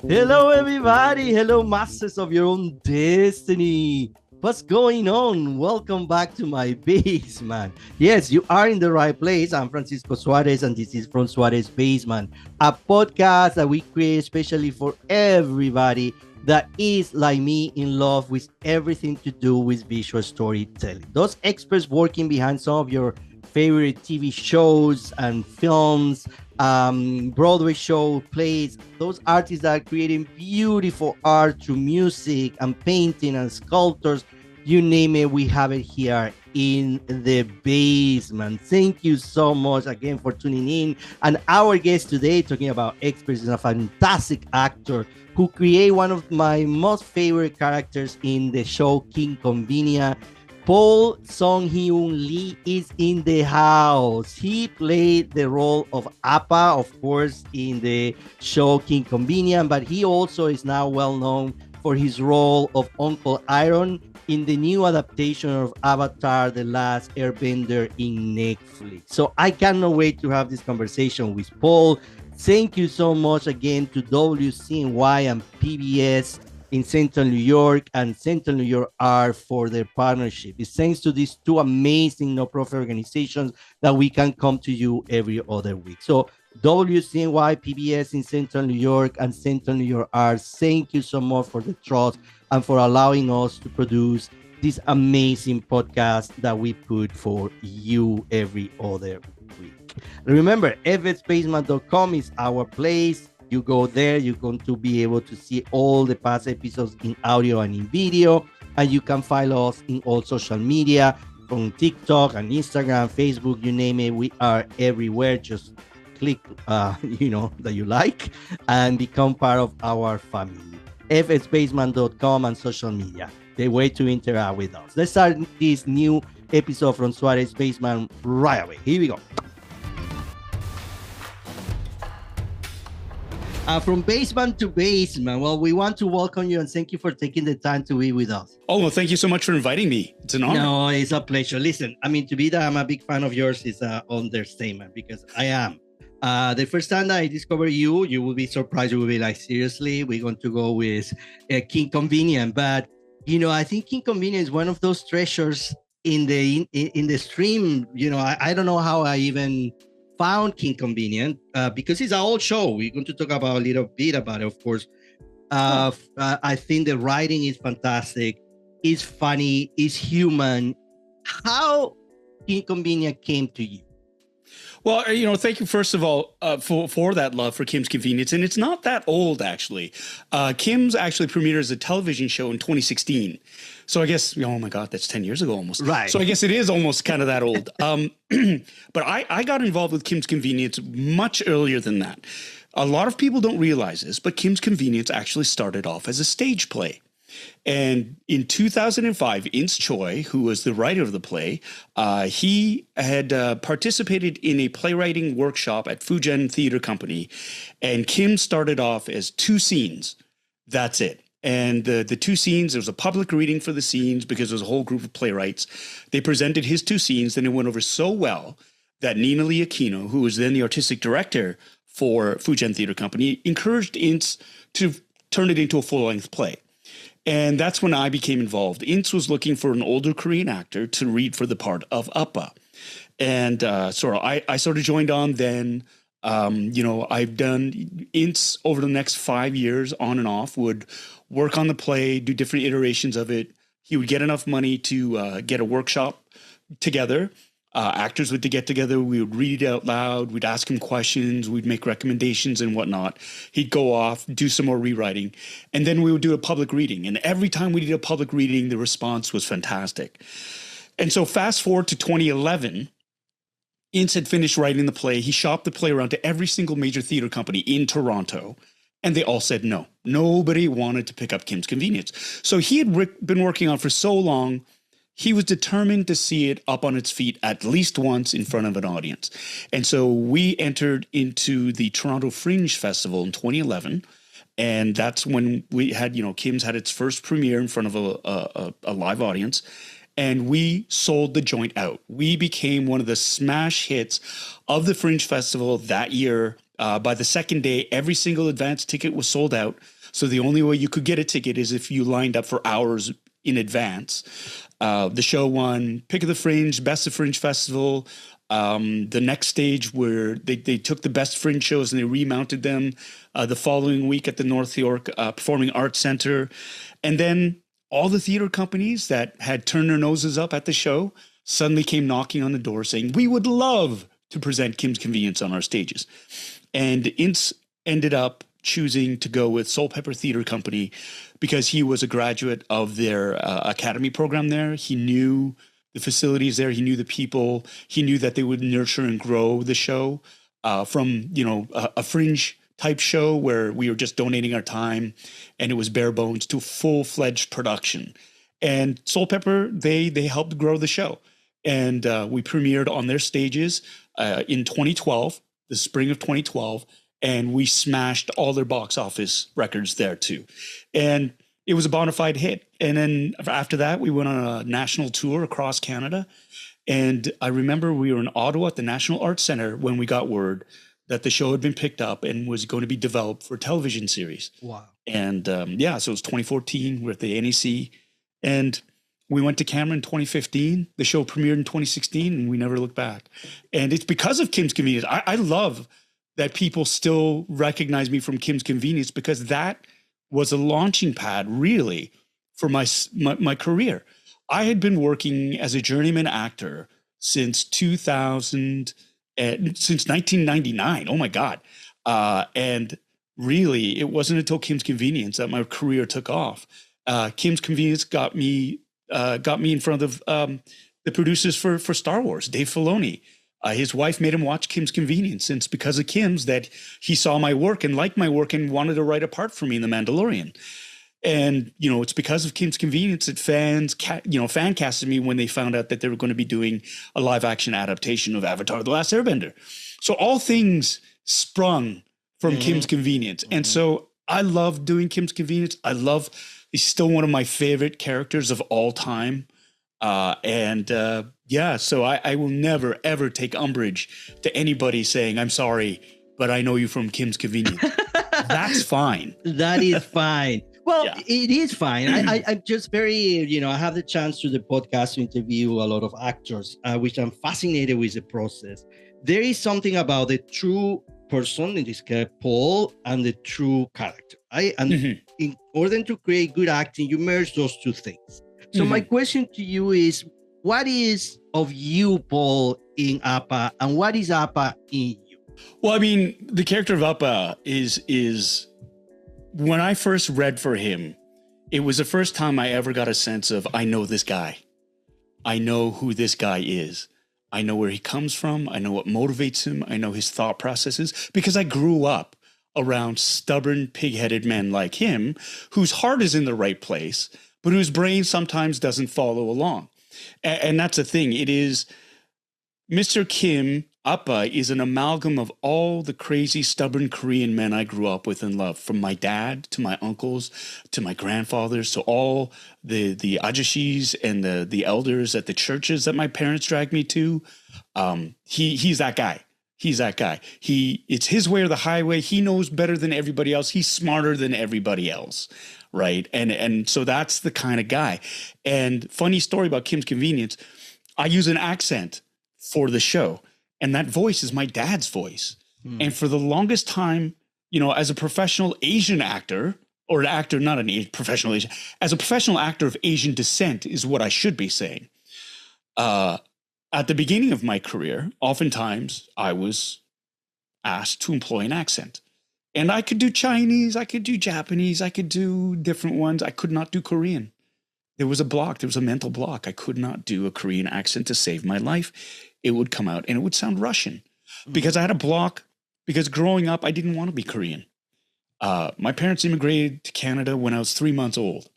Hello, everybody. Hello, masters of your own destiny. What's going on? Welcome back to my basement. Yes, you are in the right place. I'm Francisco Suarez, and this is From Suarez Basement, a podcast that we create especially for everybody that is like me, in love with everything to do with visual storytelling. Those experts working behind some of your favorite TV shows and films, Broadway show, plays, those artists that are creating beautiful art through music and painting and sculptors, you name it, we have it here in the basement. Thank you so much again for tuning in. And our guest today, talking about experts, is a fantastic actor who create one of my most favorite characters in the show King Convenia. Paul Sun-Hyung Lee is in the house. He played the role of Appa, of course, in the show King Convenient, but he also is now well known for his role of Uncle Iroh in the new adaptation of Avatar, The Last Airbender in Netflix. So I cannot wait to have this conversation with Paul. Thank you so much again to WCNY and PBS in Central New York and Central New York Art for their partnership. It's thanks to these two amazing no-profit organizations that we can come to you every other week. So WCNY, PBS in Central New York, and Central New York Art, thank you so much for the trust and for allowing us to produce this amazing podcast that we put for you every other week. Remember, fxbasement.com is our place. You go there, you're going to be able to see all the past episodes in audio and in video, and you can follow us in all social media, from TikTok and Instagram, Facebook, you name it. We are everywhere. Just click, that you like, and become part of our family. fxbasement.com and social media, the way to interact with us. Let's start this new episode from Suarez Basement right away. Here we go. From basement to basement, well, we want to welcome you and thank you for taking the time to be with us. Oh, well, thank you so much for inviting me. It's an honor. No, it's a pleasure. Listen, I mean, to be that I'm a big fan of yours is an understatement, because I am. The first time that I discovered you will be surprised. You will be like, seriously, we're going to go with King Convenient. But, I think King Convenient is one of those treasures in the stream. I don't know how I even found King Convenient, because it's an old show. We're going to talk about a little bit about it, of course. I think the writing is fantastic. It's funny. It's human. How King Convenient came to you? Well, thank you, first of all, for that love for Kim's Convenience. And it's not that old, actually. Kim's actually premiered as a television show in 2016. So I guess, oh my God, that's 10 years ago almost. Right. So I guess it is almost kind of that old. But I got involved with Kim's Convenience much earlier than that. A lot of people don't realize this, but Kim's Convenience actually started off as a stage play. And in 2005, Ince Choi, who was the writer of the play, he had participated in a playwriting workshop at Fujian Theater Company. And Kim started off as 2 scenes. That's it. And the 2 scenes, there was a public reading for the scenes because there was a whole group of playwrights. They presented his 2 scenes, and it went over so well that Nina Lee Aquino, who was then the artistic director for Fujian Theater Company, encouraged Ince to turn it into a full-length play. And that's when I became involved. Ince was looking for an older Korean actor to read for the part of Appa. And I sort of joined on then. I've done Ince over the next 5 years on and off, would work on the play, do different iterations of it. He would get enough money to get a workshop together. Actors would get together. We would read it out loud. We'd ask him questions. We'd make recommendations and whatnot. He'd go off, do some more rewriting. And then we would do a public reading. And every time we did a public reading, the response was fantastic. And so fast forward to 2011, Ince had finished writing the play. He shopped the play around to every single major theater company in Toronto. And they all said no. Nobody wanted to pick up Kim's Convenience. So he had been working on it for so long. He was determined to see it up on its feet at least once in front of an audience. And so we entered into the Toronto Fringe Festival in 2011. And that's when we had, Kim's had its first premiere in front of a live audience. And we sold the joint out. We became one of the smash hits of the Fringe Festival that year By the second day, every single advance ticket was sold out. So the only way you could get a ticket is if you lined up for hours in advance. The show won Pick of the Fringe, Best of Fringe Festival. The next stage where they took the best fringe shows and they remounted them the following week at the North York Performing Arts Center. And then all the theater companies that had turned their noses up at the show suddenly came knocking on the door saying, we would love to present Kim's Convenience on our stages. And Ince ended up choosing to go with Soul Pepper Theater Company because he was a graduate of their academy program there. He knew the facilities there. He knew the people. He knew that they would nurture and grow the show from, a fringe type show where we were just donating our time and it was bare bones to full-fledged production. And Soul Pepper, they helped grow the show. And we premiered on their stages in 2012, the spring of 2012, and we smashed all their box office records there too. And it was a bona fide hit. And then after that, we went on a national tour across Canada. And I remember we were in Ottawa at the National Arts Center when we got word that the show had been picked up and was going to be developed for a television series. Wow. And so it was 2014. We're at the NEC. And we went to camera in 2015. The show premiered in 2016, and we never looked back. And it's because of Kim's Convenience. I love that people still recognize me from Kim's Convenience because that was a launching pad, really, for my career. I had been working as a journeyman actor since 1999. Oh my God. And really, it wasn't until Kim's Convenience that my career took off. Kim's Convenience got me in front of the producers for Star Wars, Dave Filoni. His wife made him watch Kim's Convenience, and it's because of Kim's that he saw my work and liked my work and wanted to write a part for me in The Mandalorian. And, it's because of Kim's Convenience that fan casted me when they found out that they were going to be doing a live action adaptation of Avatar: The Last Airbender. So all things sprung from Kim's Convenience. And so I love doing Kim's Convenience. He's still one of my favorite characters of all time. So I will never, ever take umbrage to anybody saying, I'm sorry, but I know you from Kim's Convenience. That's fine. That is fine. Well, It is fine. I'm just very, I have the chance through the podcast to interview a lot of actors, which I'm fascinated with the process. There is something about the true person, in this case, Paul, and the true character. And in order to create good acting, you merge those two things. So my question to you is, what is of you, Paul, in Appa, and what is Appa in you? Well, I mean, the character of Appa is when I first read for him, it was the first time I ever got a sense of, I know this guy. I know who this guy is. I know where he comes from. I know what motivates him. I know his thought processes because I grew up around stubborn, pig-headed men like him, whose heart is in the right place, but whose brain sometimes doesn't follow along. And that's the thing. It is Mr. Kim, Appa, is an amalgam of all the crazy, stubborn Korean men I grew up with and loved, from my dad to my uncles to my grandfathers to all the ajashis and the elders at the churches that my parents dragged me to. He's that guy. He's that guy. It's his way or the highway. He knows better than everybody else. He's smarter than everybody else. Right. And so that's the kind of guy. And funny story about Kim's Convenience. I use an accent for the show, and that voice is my dad's voice. And for the longest time, as a professional Asian actor, or an actor, not an professional Asian, as a professional actor of Asian descent is what I should be saying. At the beginning of my career, oftentimes I was asked to employ an accent. And I could do Chinese, I could do Japanese, I could do different ones. I could not do Korean. There was a block. There was a mental block. I could not do a Korean accent to save my life. It would come out and it would sound Russian because I had a block. Because growing up, I didn't want to be Korean. My parents immigrated to Canada when I was 3 months old,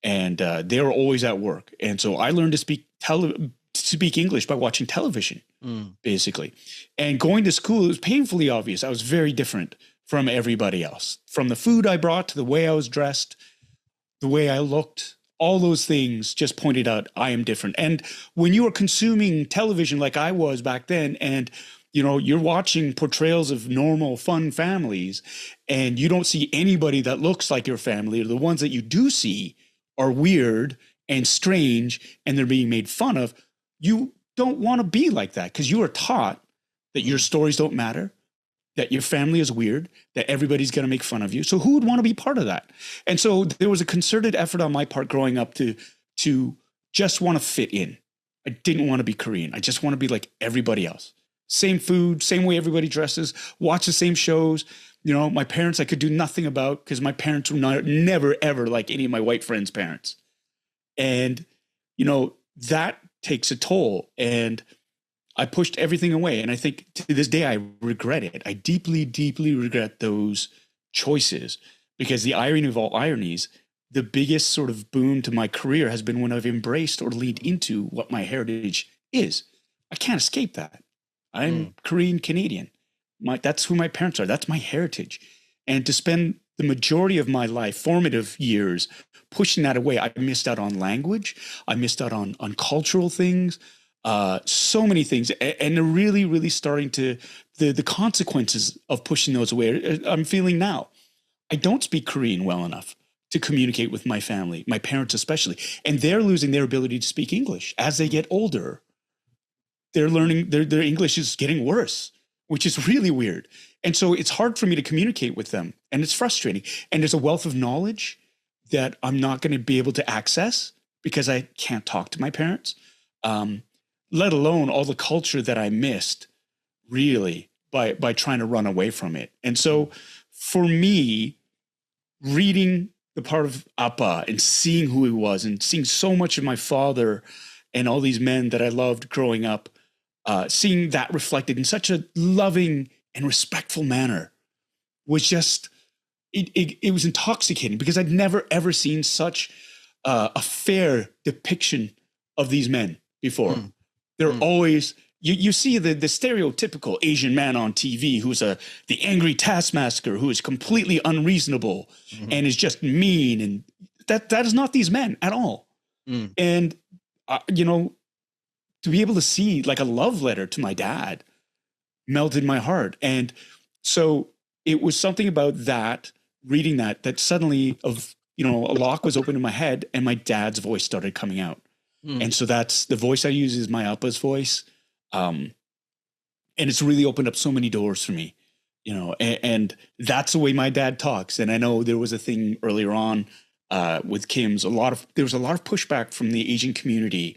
and they were always at work. And so I learned to speak English by watching television, basically. And going to school, it was painfully obvious. I was very different from everybody else. From the food I brought to the way I was dressed, the way I looked, all those things just pointed out I am different. And when you are consuming television like I was back then, and You know, you're watching portrayals of normal, fun families, and you don't see anybody that looks like your family, or the ones that you do see are weird and strange and they're being made fun of. You don't want to be like that because you are taught that your stories don't matter, that your family is weird, that everybody's going to make fun of you. So who would want to be part of that? And so there was a concerted effort on my part growing up to just want to fit in. I didn't want to be Korean. I just want to be like everybody else. Same food, same way everybody dresses, watch the same shows. You know, my parents I could do nothing about because my parents were never, ever like any of my white friends' parents. And, you know, that takes a toll. And I pushed everything away. And I think to this day, I regret it. I deeply, deeply regret those choices because the irony of all ironies, the biggest sort of boom to my career has been when I've embraced or leaned into what my heritage is. I can't escape that. I'm Korean Canadian. That's who my parents are. That's my heritage. And to spend the majority of my life, formative years, pushing that away, I missed out on language. I missed out on cultural things, so many things. And they're really, really starting to, the consequences of pushing those away, I'm feeling now. I don't speak Korean well enough to communicate with my family, my parents especially. And they're losing their ability to speak English as they get older. They're learning, their English is getting worse, which is really weird. And so it's hard for me to communicate with them, and it's frustrating. And there's a wealth of knowledge that I'm not going to be able to access because I can't talk to my parents, let alone all the culture that I missed really by trying to run away from it. And so for me, reading the part of Appa and seeing who he was and seeing so much of my father and all these men that I loved growing up, seeing that reflected in such a loving and respectful manner was just, it was intoxicating because I'd never, ever seen such a fair depiction of these men before. They're always, you see the stereotypical Asian man on TV who's the angry taskmaster who is completely unreasonable and is just mean. And that is not these men at all. And, you know, to be able to see like a love letter to my dad melted my heart. And so it was something about that, reading that suddenly a lock was open in my head and my dad's voice started coming out. And so that's the voice I use is my Appa's voice. And it's really opened up so many doors for me, you know, and that's the way my dad talks. And I know there was a thing earlier on with Kim's, there was a lot of pushback from the Asian community,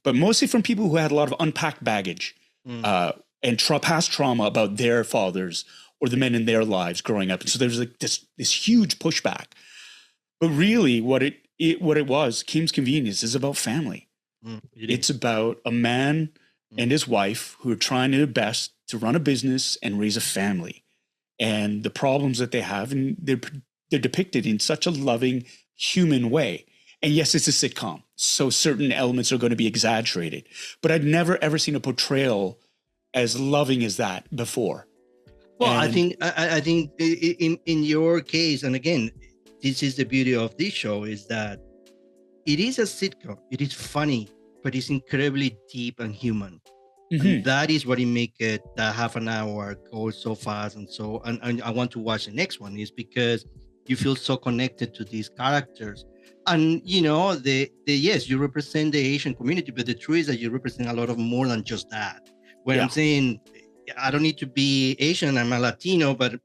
but mostly from people who had a lot of unpacked baggage and past trauma about their fathers or the men in their lives growing up. And so there's like this huge pushback. But really what it was, Kim's Convenience is about family. It's about a man and his wife who are trying their best to run a business and raise a family. And the problems that they have, and they're depicted in such a loving, human way. And yes, it's a sitcom, so certain elements are going to be exaggerated. But I'd never, ever seen a portrayal as loving as that before. Well, I think in your case, and again, this is the beauty of this show, is that it is a sitcom. It is funny, but it's incredibly deep and human. And that is what it makes it that half an hour go so fast and I want to watch the next one is because you feel so connected to these characters. And you know, yes, you represent the Asian community, but the truth is that you represent a lot of more than just that. When I'm saying I don't need to be Asian, I'm a Latino, but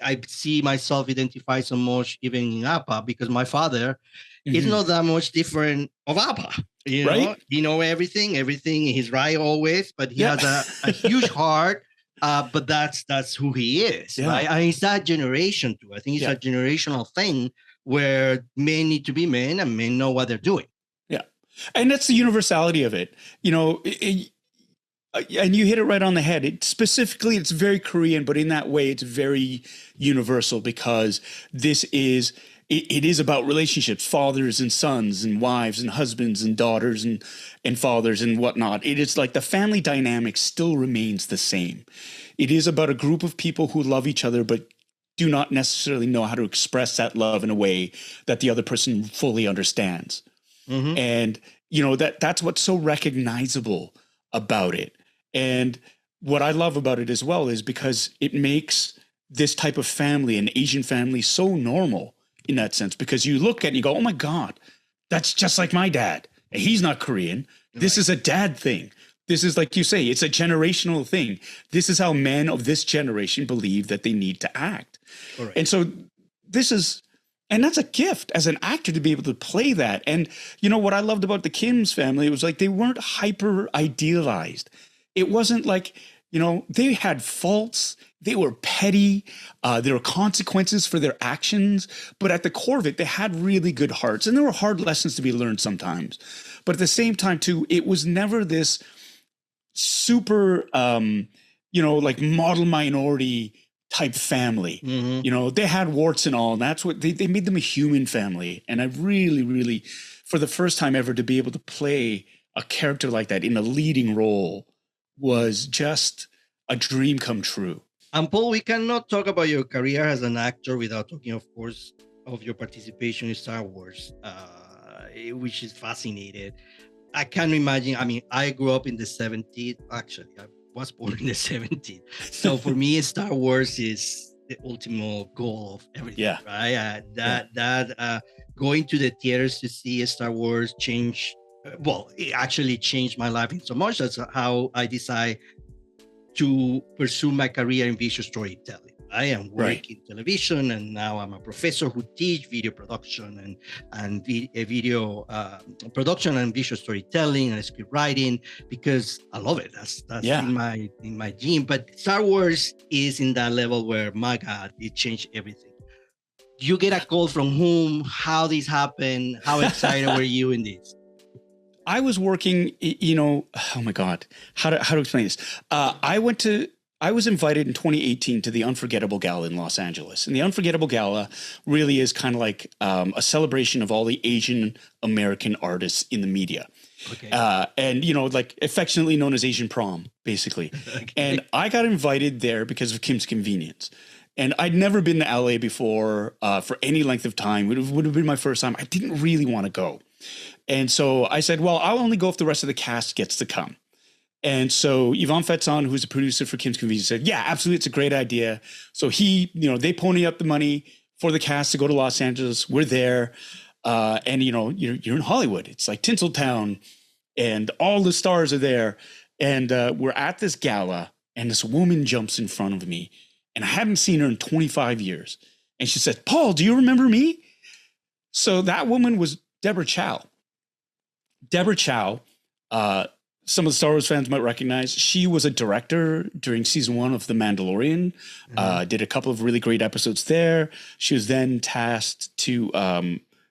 I see myself identify so much even in Appa because my father is not that much different of Appa. You know, right? He know everything. He's right always, but he has a huge heart. But that's who he is, right? And it's that generation too. I think it's a generational thing where men need to be men and men know what they're doing. Yeah. And that's the universality of it. You know, and you hit it right on the head. Specifically, it's very Korean, but in that way, it's very universal because it is about relationships, fathers and sons and wives and husbands and daughters and fathers and whatnot. It is like the family dynamic still remains the same. It is about a group of people who love each other, but do not necessarily know how to express that love in a way that the other person fully understands. And, you know, that's what's so recognizable about it. And what I love about it as well is because it makes this type of family, an Asian family, so normal in that sense, because you look at it and you go, oh my God, that's just like my dad. He's not Korean. This is a dad thing. This is, like you say, it's a generational thing. This is how men of this generation believe that they need to act. Correct. And so and that's a gift as an actor to be able to play that. And you know what I loved about the Kim's family, it was like they weren't hyper idealized. It wasn't like, you know, they had faults. They were petty. There were consequences for their actions. But at the core of it, they had really good hearts. And there were hard lessons to be learned sometimes. But at the same time, too, it was never this super, you know, like model minority type family. Mm-hmm. You know, they had warts and all. And that's what they made them a human family. And I really, really, for the first time ever, to be able to play a character like that in a leading role was just a dream come true. And Paul, we cannot talk about your career as an actor without talking, of course, of your participation in Star Wars, which is fascinating. I can't imagine. I mean, I grew up in the 70s. Actually, I was born in the 70s. So for me, Star Wars is the ultimate goal of everything. Yeah. Right. Going to the theaters to see Star Wars change. Well, it actually changed my life in so much. That's how I decided to pursue my career in visual storytelling. I am working television, and now I'm a professor who teach video production and video production and visual storytelling and script writing, because I love it. That's in my gene. But Star Wars is in that level where, my God, it changed everything. You get a call from whom? How this happened? How excited were you in this? I was working, you know, oh my God, how to explain this? I was invited in 2018 to the Unforgettable Gala in Los Angeles. And the Unforgettable Gala really is kind of like a celebration of all the Asian American artists in the media. Okay. And, you know, like affectionately known as Asian Prom, basically. Okay. And I got invited there because of Kim's Convenience. And I'd never been to LA before for any length of time. It would have been my first time. I didn't really want to go. And so I said, well, I'll only go if the rest of the cast gets to come. And so Yvonne Fetzon, who's a producer for Kim's Convenience, said, yeah, absolutely. It's a great idea. So they pony up the money for the cast to go to Los Angeles. We're there. And, you know, you're in Hollywood. It's like Tinseltown and all the stars are there. And we're at this gala and this woman jumps in front of me and I hadn't seen her in 25 years. And she said, Paul, do you remember me? So that woman was Deborah Chow. Deborah Chow, some of the Star Wars fans might recognize. She was a director during season 1 of The Mandalorian, did a couple of really great episodes there. She was then tasked to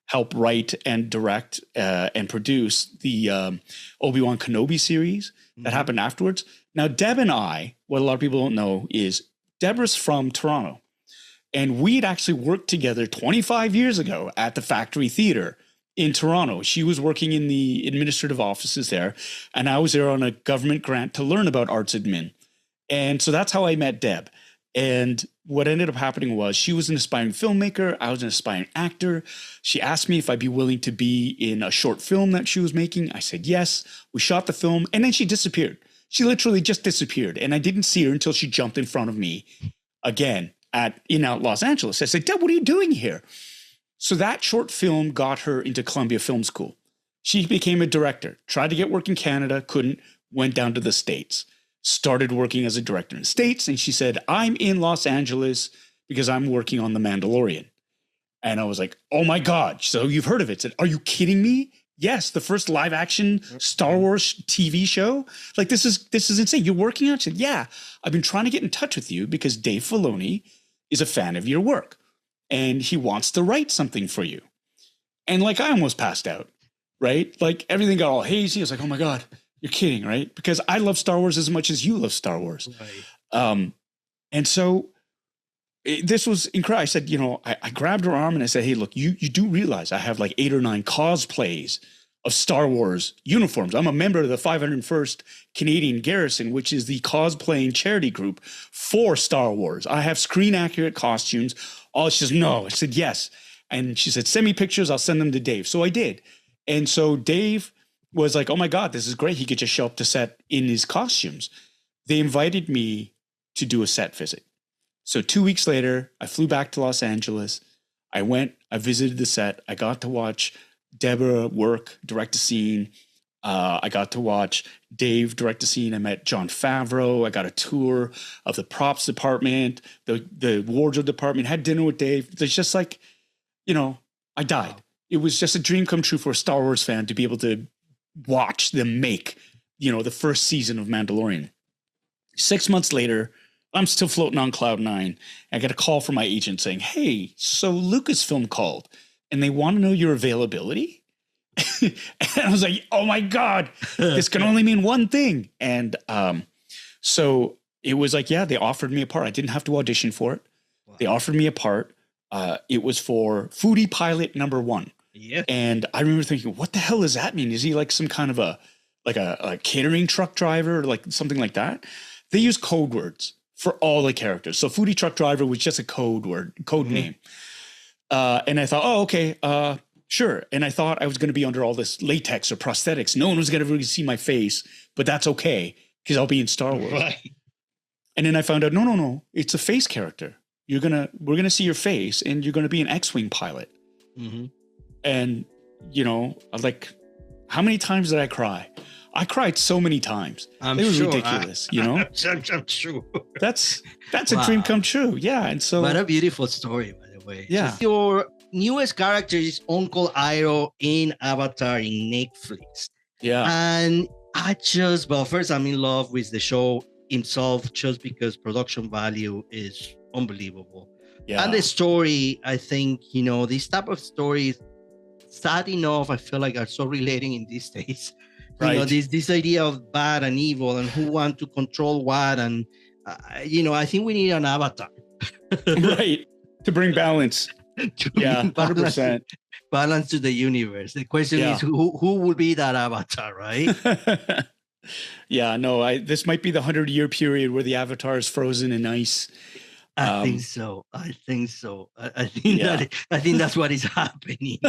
help write and direct and produce the Obi-Wan Kenobi series that happened afterwards. Now, Deb and I, what a lot of people don't know is Deborah's from Toronto. And we'd actually worked together 25 years ago at the Factory Theatre in Toronto. She was working in the administrative offices there, and I was there on a government grant to learn about arts admin. And so that's how I met Deb. And what ended up happening was she was an aspiring filmmaker. I was an aspiring actor. She asked me if I'd be willing to be in a short film that she was making. I said yes. We shot the film, and then she disappeared. She literally just disappeared, and I didn't see her until she jumped in front of me again in Los Angeles. I said, Deb, what are you doing here? So that short film got her into Columbia Film School. She became a director, tried to get work in Canada, couldn't, went down to the States, started working as a director in the States. And she said, I'm in Los Angeles because I'm working on The Mandalorian. And I was like, oh my God. So you've heard of it. Said, are you kidding me? Yes, the first live action Star Wars TV show. Like, this is insane. You're working on it? She said, yeah, I've been trying to get in touch with you because Dave Filoni is a fan of your work. And he wants to write something for you. And like, I almost passed out, right? Like everything got all hazy. I was like, oh my God, you're kidding, right? Because I love Star Wars as much as you love Star Wars. Right. And so this was incredible. I said, you know, I grabbed her arm and I said, hey, look, you do realize I have like 8 or 9 cosplays of Star Wars uniforms. I'm a member of the 501st Canadian Garrison, which is the cosplaying charity group for Star Wars. I have screen accurate costumes. Oh, she says, no. I said, yes. And she said, send me pictures. I'll send them to Dave. So I did. And so Dave was like, oh my God, this is great. He could just show up to set in his costumes. they invited me to do a set visit. So 2 weeks later, I flew back to Los Angeles. I visited the set. I got to watch Deborah work, direct a scene. I got to watch Dave direct a scene. I met Jon Favreau. I got a tour of the props department, the wardrobe department, had dinner with Dave. It's just like, I died. Wow. It was just a dream come true for a Star Wars fan to be able to watch them make, the first season of Mandalorian. 6 months later, I'm still floating on cloud nine. I get a call from my agent saying, hey, so Lucasfilm called and they want to know your availability. And I was like, oh my God, this can only mean one thing. And so it was like, yeah, they offered me a part. I didn't have to audition for it. Wow. They offered me a part. It was for Foodie Pilot number 1. Yeah. And I remember thinking, what the hell does that mean? Is he like some kind of a catering truck driver or like something like that? They use code words for all the characters. So Foodie Truck Driver was just a code name. And I thought, oh, okay, sure. And I thought I was going to be under all this latex or prosthetics. No one was going to really see my face, but that's okay because I'll be in Star Wars. Right. And then I found out, no, it's a face character. We're going to see your face and you're going to be an X-Wing pilot. Mm-hmm. And, like, how many times did I cry? I cried so many times. It was sure. ridiculous, I'm sure. That's a dream come true. Yeah. And so. What a beautiful story, by the way. Yeah. So your newest character is Uncle Iroh in Avatar in Netflix. Yeah. And first I'm in love with the show himself just because production value is unbelievable. Yeah. And the story, I think, this type of stories, sad enough, I feel like are so relating in these days. Right. This idea of bad and evil and who want to control what. And, I think we need an avatar. Right. To bring balance. Yeah, 100%. Balance to the universe. The question is who will be that avatar, right? Yeah, no, this might be the 100-year period where the avatar is frozen in ice. I think so. I think that's what is happening.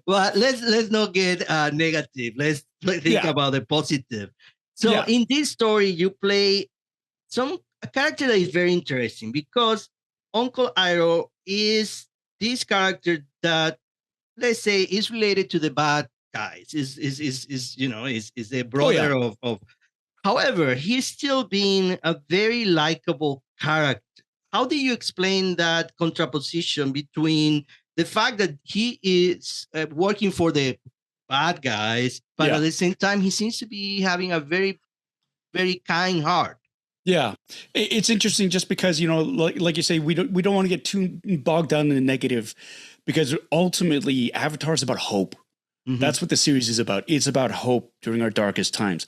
But let's not get negative. Let's think about the positive. So in this story, you play a character that is very interesting because Uncle Iroh is this character that, let's say, is related to the bad guys. Is the brother of. However, he's still being a very likable character. How do you explain that contraposition between the fact that he is working for the bad guys, but at the same time, he seems to be having a very, very kind heart? Yeah, it's interesting just because, like you say, we don't want to get too bogged down in the negative because ultimately Avatar is about hope. Mm-hmm. That's what the series is about. It's about hope during our darkest times.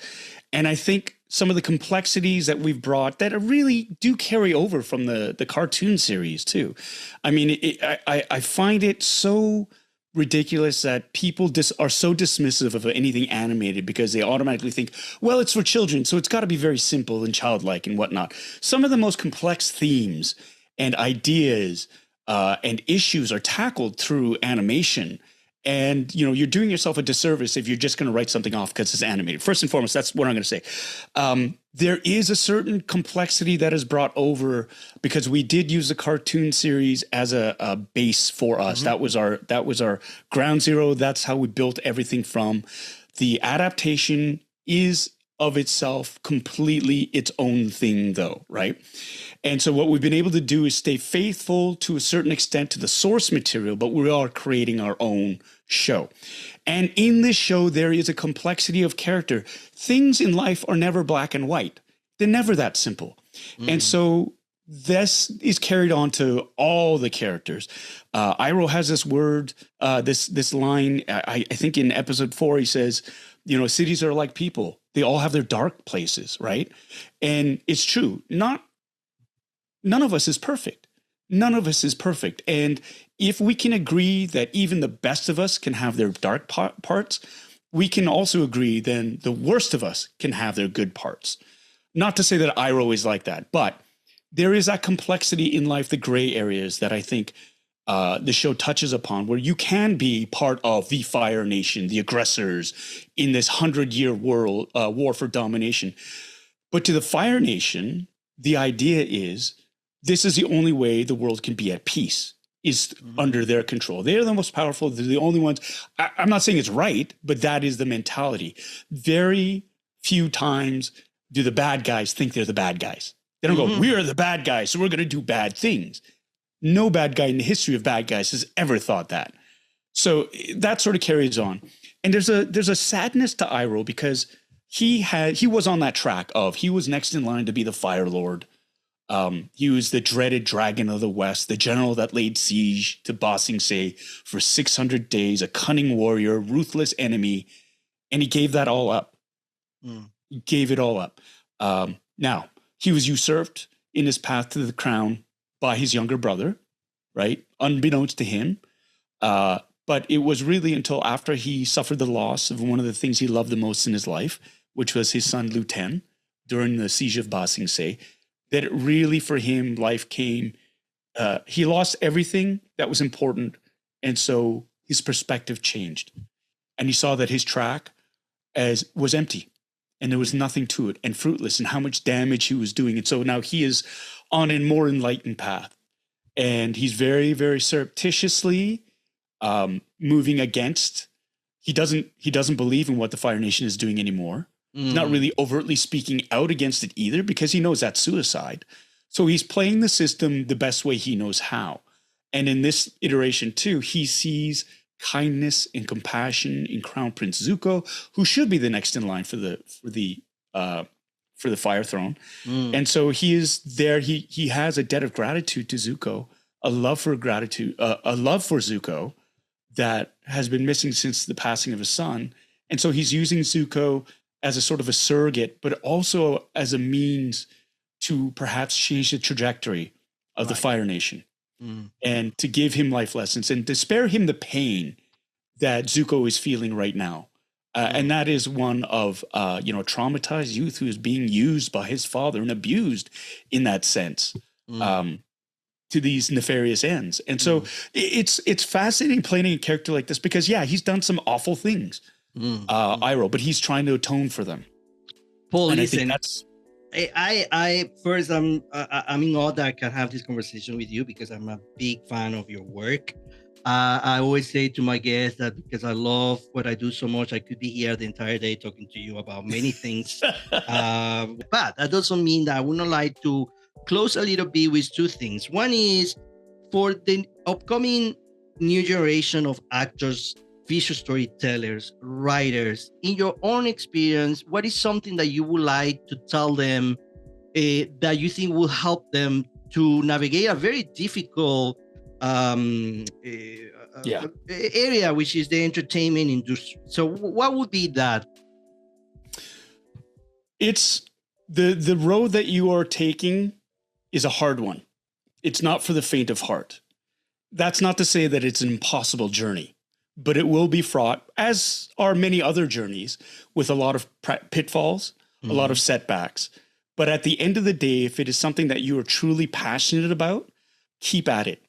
And I think some of the complexities that we've brought that really do carry over from the cartoon series too. I mean, I find it so ridiculous that people are so dismissive of anything animated because they automatically think, well, it's for children, so it's got to be very simple and childlike and whatnot. Some of the most complex themes and ideas and issues are tackled through animation. And, you're doing yourself a disservice if you're just going to write something off because it's animated. First and foremost, that's what I'm going to say. There is a certain complexity that is brought over because we did use the cartoon series as a base for us. Mm-hmm. That was our ground zero. That's how we built everything from. The adaptation is of itself completely its own thing, though, right? And so what we've been able to do is stay faithful to a certain extent to the source material, but we are creating our own show. And in this show, there is a complexity of character. Things in life are never black and white. They're never that simple. Mm. And so this is carried on to all the characters. Iroh has this word, this line, I think in episode 4, he says, cities are like people. They all have their dark places, right? And it's true. None of us is perfect. None of us is perfect. And if we can agree that even the best of us can have their dark parts, we can also agree then the worst of us can have their good parts. Not to say that Iroh is like that, but there is that complexity in life, the gray areas that I think the show touches upon, where you can be part of the Fire Nation, the aggressors in this 100-year war for domination. But to the Fire Nation, the idea is this is the only way the world can be at peace, is under their control. They're the most powerful. They're the only ones. I'm not saying it's right, but that is the mentality. Very few times do the bad guys think they're the bad guys. They don't go, we're the bad guys, so we're going to do bad things. No bad guy in the history of bad guys has ever thought that. So that sort of carries on. And there's a sadness to Iroh because he was on that track of, he was next in line to be the Fire Lord. He was the dreaded dragon of the West, the general that laid siege to Ba Sing Se for 600 days, a cunning warrior, ruthless enemy, and he gave that all up. He gave it all up. Now, he was usurped in his path to the crown by his younger brother, right? Unbeknownst to him. But it was really until after he suffered the loss of one of the things he loved the most in his life, which was his son Liu Ten, during the siege of Ba Sing Se, that it really for him, life came. He lost everything that was important. And so his perspective changed. And he saw that his track was empty and there was nothing to it and fruitless and how much damage he was doing. And so now he is on a more enlightened path. And he's very, very surreptitiously moving against. He doesn't believe in what the Fire Nation is doing anymore. He's not really overtly speaking out against it either because he knows that's suicide. So he's playing the system the best way he knows how. And in this iteration too, he sees kindness and compassion in Crown Prince Zuko, who should be the next in line for the Fire Throne. And so he is there. He has a debt of gratitude to Zuko, a love for Zuko that has been missing since the passing of his son. And so he's using Zuko as a sort of a surrogate, but also as a means to perhaps change the trajectory of the Fire Nation and to give him life lessons and to spare him the pain that Zuko is feeling right now. And that is one of, a traumatized youth who is being used by his father and abused in that sense to these nefarious ends. And so it's fascinating playing a character like this because, yeah, he's done some awful things, Iroh, but he's trying to atone for them. Paul, and listen, I first, I'm in awe that I can have this conversation with you because I'm a big fan of your work. I always say to my guests that because I love what I do so much, I could be here the entire day talking to you about many things. But that doesn't mean that I would not like to close a little bit with two things. One is for the upcoming new generation of actors, visual storytellers, writers, in your own experience, what is something that you would like to tell them that you think will help them to navigate a very difficult area, which is the entertainment industry? So what would be that? It's the road that you are taking is a hard one. It's not for the faint of heart. That's not to say that it's an impossible journey, but it will be fraught, as are many other journeys, with a lot of pitfalls, a lot of setbacks. But at the end of the day, if it is something that you are truly passionate about, keep at it.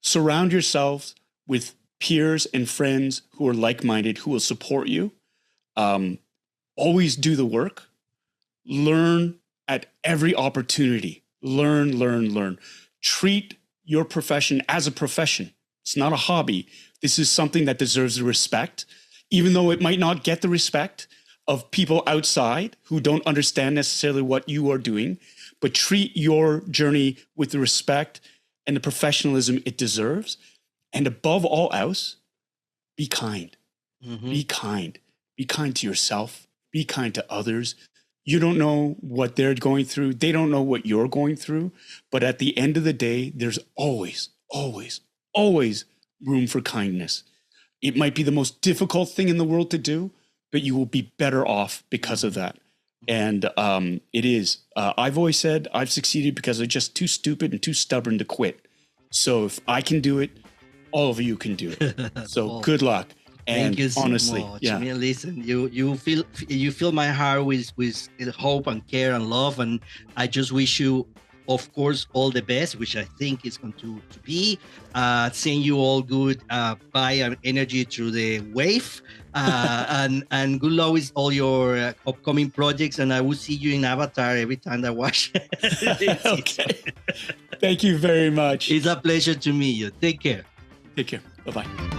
Surround yourself with peers and friends who are like-minded, who will support you. Always do the work. Learn at every opportunity. Learn. Treat your profession as a profession. It's not a hobby. This is something that deserves the respect, even though it might not get the respect of people outside who don't understand necessarily what you are doing, but treat your journey with the respect and the professionalism it deserves. And above all else, be kind. Be kind. Be kind to yourself. Be kind to others. You don't know what they're going through. They don't know what you're going through. But at the end of the day, there's always room for kindness. It might be the most difficult thing in the world to do, but you will be better off because of that. And it is. I've always said I've succeeded because I'm just too stupid and too stubborn to quit. So if I can do it, all of you can do it. So well, good luck. And thank you so honestly, much. yeah. I mean, listen, you fill my heart with hope and care and love, and I just wish you of course, all the best, which I think is going to be. Send you all good vibe and energy through the wave. And good luck with all your upcoming projects. And I will see you in Avatar every time I watch. Okay. Thank you very much. It's a pleasure to meet you. Take care. Take care. Bye-bye.